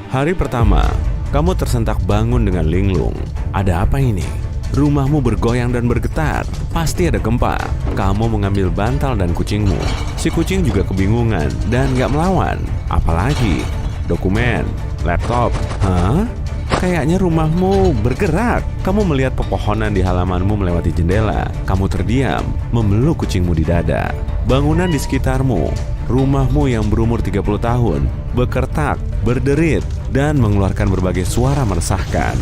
Hari pertama, kamu tersentak bangun dengan linglung. Ada apa ini? Rumahmu bergoyang dan bergetar. Pasti ada gempa. Kamu mengambil bantal dan kucingmu. Si kucing juga kebingungan dan gak melawan. Apalagi dokumen, laptop. Hah? Kayaknya rumahmu bergerak. Kamu melihat pepohonan di halamanmu melewati jendela. Kamu terdiam, memeluk kucingmu di dada. Bangunan di sekitarmu, rumahmu yang berumur 30 tahun, berkertak, berderit, dan mengeluarkan berbagai suara meresahkan.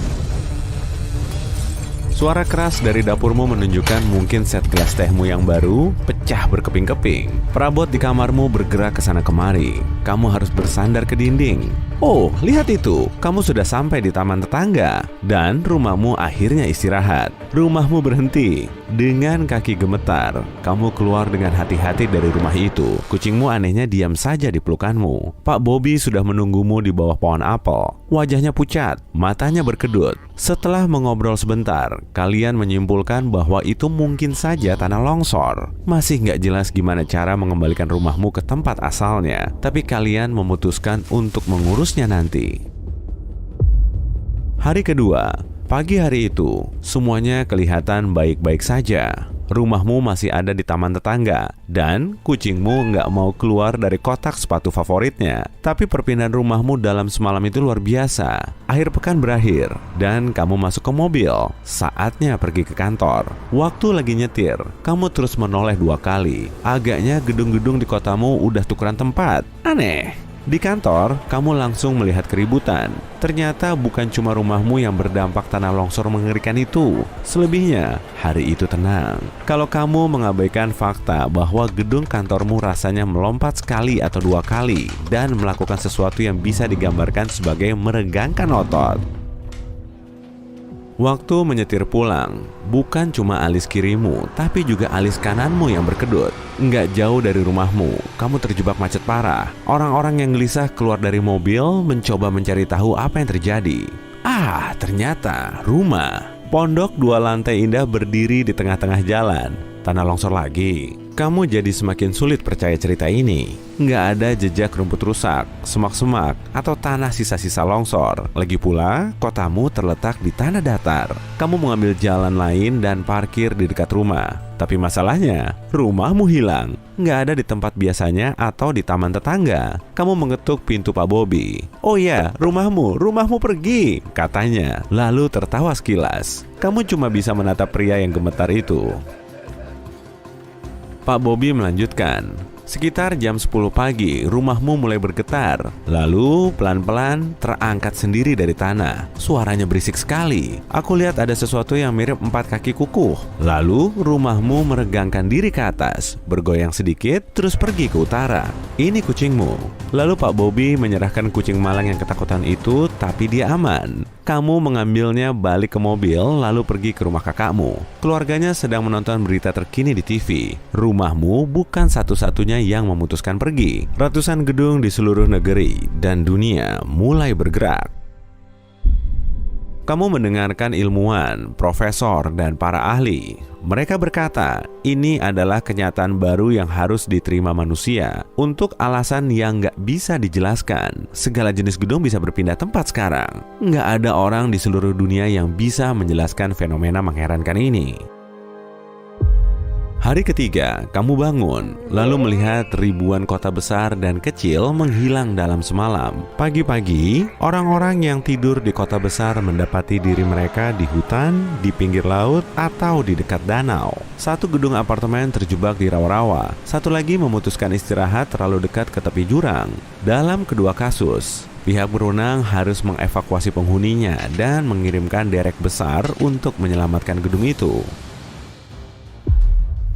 Suara keras dari dapurmu menunjukkan mungkin set gelas tehmu yang baru pecah berkeping-keping. Perabot di kamarmu bergerak ke sana kemari. Kamu harus bersandar ke dinding. Oh, lihat itu. Kamu sudah sampai di taman tetangga. Dan rumahmu akhirnya istirahat. Rumahmu berhenti. Dengan kaki gemetar, kamu keluar dengan hati-hati dari rumah itu. Kucingmu anehnya diam saja di pelukanmu. Pak Bobby sudah menunggumu di bawah pohon apel. Wajahnya pucat, matanya berkedut. Setelah mengobrol sebentar, kalian menyimpulkan bahwa itu mungkin saja tanah longsor. Masih nggak jelas gimana cara mengembalikan rumahmu ke tempat asalnya, tapi kalian memutuskan untuk mengurusnya nanti. Hari kedua, pagi hari itu, semuanya kelihatan baik-baik saja. Rumahmu masih ada di taman tetangga, dan kucingmu nggak mau keluar dari kotak sepatu favoritnya. Tapi perpindahan rumahmu dalam semalam itu luar biasa. Akhir pekan berakhir, dan kamu masuk ke mobil. Saatnya pergi ke kantor. Waktu lagi nyetir, kamu terus menoleh 2 kali. Agaknya gedung-gedung di kotamu udah tukeran tempat. Aneh. Di kantor, kamu langsung melihat keributan. Ternyata bukan cuma rumahmu yang berdampak tanah longsor mengerikan itu. Selebihnya, hari itu tenang. Kalau kamu mengabaikan fakta bahwa gedung kantormu rasanya melompat sekali atau 2 kali dan melakukan sesuatu yang bisa digambarkan sebagai meregangkan otot. Waktu menyetir pulang, bukan cuma alis kirimu, tapi juga alis kananmu yang berkedut. Nggak jauh dari rumahmu, kamu terjebak macet parah. Orang-orang yang gelisah keluar dari mobil mencoba mencari tahu apa yang terjadi. Ternyata rumah. Pondok 2 lantai indah berdiri di tengah-tengah jalan. Tanah longsor lagi. Kamu jadi semakin sulit percaya cerita ini. Nggak ada jejak rumput rusak, semak-semak, atau tanah sisa-sisa longsor. Lagi pula, kotamu terletak di tanah datar. Kamu mengambil jalan lain dan parkir di dekat rumah. Tapi masalahnya, rumahmu hilang. Nggak ada di tempat biasanya atau di taman tetangga. Kamu mengetuk pintu Pak Bobby. "Oh ya, rumahmu pergi," katanya. Lalu tertawa sekilas. Kamu cuma bisa menatap pria yang gemetar itu. Pak Bobby melanjutkan, "Sekitar jam 10 pagi, rumahmu mulai bergetar. Lalu pelan-pelan terangkat sendiri dari tanah. Suaranya berisik sekali. Aku lihat ada sesuatu yang mirip 4 kaki kukuh. Lalu rumahmu meregangkan diri ke atas, bergoyang sedikit, terus pergi ke utara. Ini kucingmu." Lalu Pak Bobby menyerahkan kucing malang yang ketakutan itu, tapi dia aman. Kamu mengambilnya balik ke mobil, lalu pergi ke rumah kakakmu. Keluarganya sedang menonton berita terkini di TV. Rumahmu bukan satu-satunya yang memutuskan pergi. Ratusan gedung di seluruh negeri dan dunia mulai bergerak. Kamu mendengarkan ilmuwan, profesor, dan para ahli. Mereka berkata, ini adalah kenyataan baru yang harus diterima manusia. Untuk alasan yang nggak bisa dijelaskan, segala jenis gedung bisa berpindah tempat sekarang. Nggak ada orang di seluruh dunia yang bisa menjelaskan fenomena mengherankan ini. Hari ketiga, kamu bangun, lalu melihat ribuan kota besar dan kecil menghilang dalam semalam. Pagi-pagi, orang-orang yang tidur di kota besar mendapati diri mereka di hutan, di pinggir laut, atau di dekat danau. Satu gedung apartemen terjebak di rawa-rawa, satu lagi memutuskan istirahat terlalu dekat ke tepi jurang. Dalam kedua kasus, pihak berwenang harus mengevakuasi penghuninya dan mengirimkan derek besar untuk menyelamatkan gedung itu.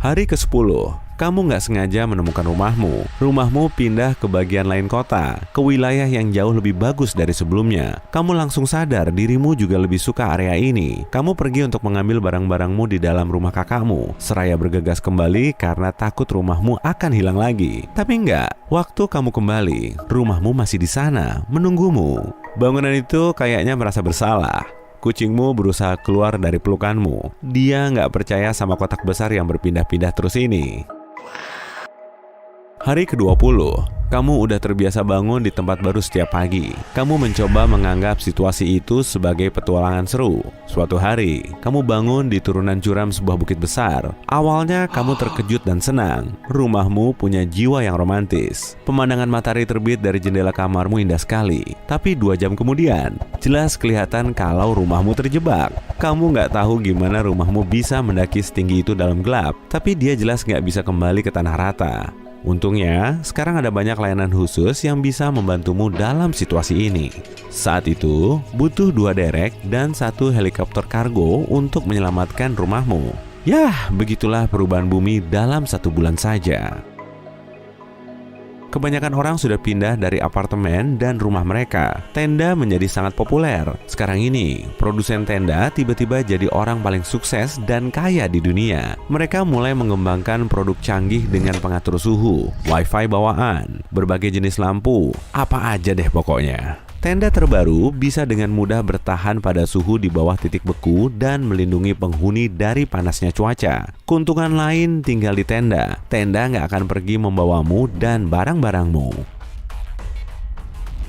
Hari ke-10, kamu nggak sengaja menemukan rumahmu. Rumahmu pindah ke bagian lain kota, ke wilayah yang jauh lebih bagus dari sebelumnya. Kamu langsung sadar dirimu juga lebih suka area ini. Kamu pergi untuk mengambil barang-barangmu di dalam rumah kakakmu, seraya bergegas kembali karena takut rumahmu akan hilang lagi. Tapi enggak, waktu kamu kembali, rumahmu masih di sana, menunggumu. Bangunan itu kayaknya merasa bersalah. Kucingmu berusaha keluar dari pelukanmu. Dia nggak percaya sama kotak besar yang berpindah-pindah terus ini. Hari ke-20, Kamu udah terbiasa bangun di tempat baru setiap pagi. Kamu mencoba menganggap situasi itu sebagai petualangan seru. Suatu hari, kamu bangun di turunan curam sebuah bukit besar. Awalnya kamu terkejut dan senang. Rumahmu punya jiwa yang romantis. Pemandangan matahari terbit dari jendela kamarmu indah sekali. Tapi 2 jam kemudian, jelas kelihatan kalau rumahmu terjebak. Kamu nggak tahu gimana rumahmu bisa mendaki setinggi itu dalam gelap. Tapi dia jelas nggak bisa kembali ke tanah rata. Untungnya, sekarang ada banyak layanan khusus yang bisa membantumu dalam situasi ini. Saat itu, butuh 2 derek dan 1 helikopter kargo untuk menyelamatkan rumahmu. Yah, begitulah perubahan bumi dalam 1 bulan saja. Kebanyakan orang sudah pindah dari apartemen dan rumah mereka. Tenda menjadi sangat populer. Sekarang ini, produsen tenda tiba-tiba jadi orang paling sukses dan kaya di dunia. Mereka mulai mengembangkan produk canggih dengan pengatur suhu, wifi bawaan, berbagai jenis lampu, apa aja deh pokoknya. Tenda terbaru bisa dengan mudah bertahan pada suhu di bawah titik beku dan melindungi penghuni dari panasnya cuaca. Keuntungan lain tinggal di tenda. Tenda nggak akan pergi membawamu dan barang-barangmu.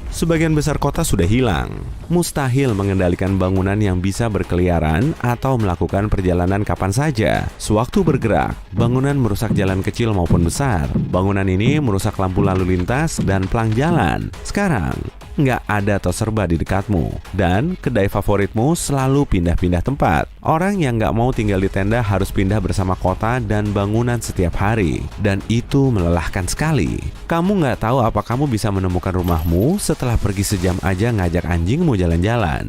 Sebagian besar kota sudah hilang. Mustahil mengendalikan bangunan yang bisa berkeliaran atau melakukan perjalanan kapan saja. Sewaktu bergerak, bangunan merusak jalan kecil maupun besar. Bangunan ini merusak lampu lalu lintas dan pelang jalan. Sekarang, nggak ada tos serba di dekatmu. Dan kedai favoritmu selalu pindah-pindah tempat. Orang yang nggak mau tinggal di tenda harus pindah bersama kota dan bangunan setiap hari. Dan itu melelahkan sekali. Kamu nggak tahu apa kamu bisa menemukan rumahmu setelah pergi sejam aja ngajak anjingmu jalan-jalan.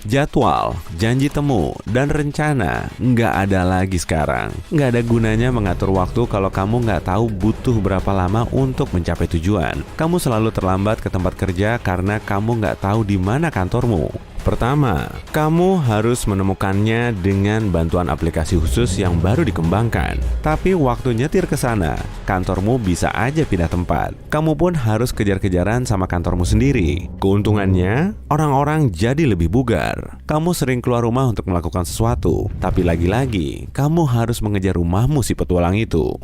Jadwal, janji temu, dan rencana nggak ada lagi sekarang. Nggak ada gunanya mengatur waktu kalau kamu nggak tahu butuh berapa lama untuk mencapai tujuan. Kamu selalu terlambat ke tempat kerja karena kamu nggak tahu di mana kantormu. Pertama, kamu harus menemukannya dengan bantuan aplikasi khusus yang baru dikembangkan. Tapi waktu nyetir ke sana, kantormu bisa aja pindah tempat. Kamu pun harus kejar-kejaran sama kantormu sendiri. Keuntungannya, orang-orang jadi lebih bugar. Kamu sering keluar rumah untuk melakukan sesuatu, tapi lagi-lagi, kamu harus mengejar rumahmu si petualang itu.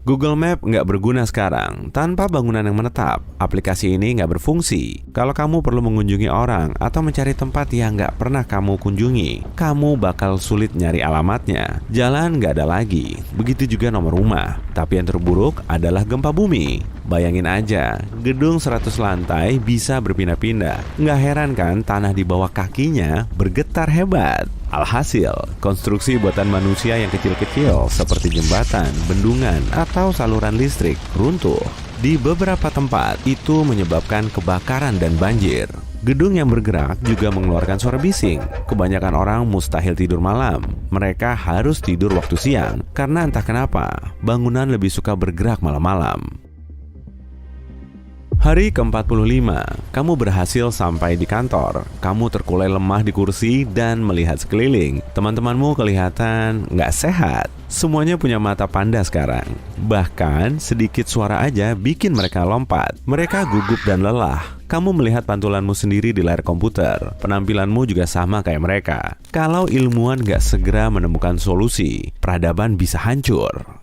Google Map nggak berguna sekarang. Tanpa bangunan yang menetap, aplikasi ini nggak berfungsi. Kalau kamu perlu mengunjungi orang atau mencari tempat yang nggak pernah kamu kunjungi, kamu bakal sulit nyari alamatnya. Jalan nggak ada lagi. Begitu juga nomor rumah. Tapi yang terburuk adalah gempa bumi. Bayangin aja, gedung 100 lantai bisa berpindah-pindah. Nggak heran kan tanah di bawah kakinya bergetar hebat. Alhasil, konstruksi buatan manusia yang kecil-kecil seperti jembatan, bendungan, atau saluran listrik runtuh. Di beberapa tempat, itu menyebabkan kebakaran dan banjir. Gedung yang bergerak juga mengeluarkan suara bising. Kebanyakan orang mustahil tidur malam. Mereka harus tidur waktu siang, karena entah kenapa, bangunan lebih suka bergerak malam-malam. Hari ke-45, kamu berhasil sampai di kantor. Kamu terkulai lemah di kursi dan melihat sekeliling. Teman-temanmu kelihatan nggak sehat. Semuanya punya mata panda sekarang. Bahkan sedikit suara aja bikin mereka lompat. Mereka gugup dan lelah. Kamu melihat pantulanmu sendiri di layar komputer. Penampilanmu juga sama kayak mereka. Kalau ilmuwan nggak segera menemukan solusi, peradaban bisa hancur.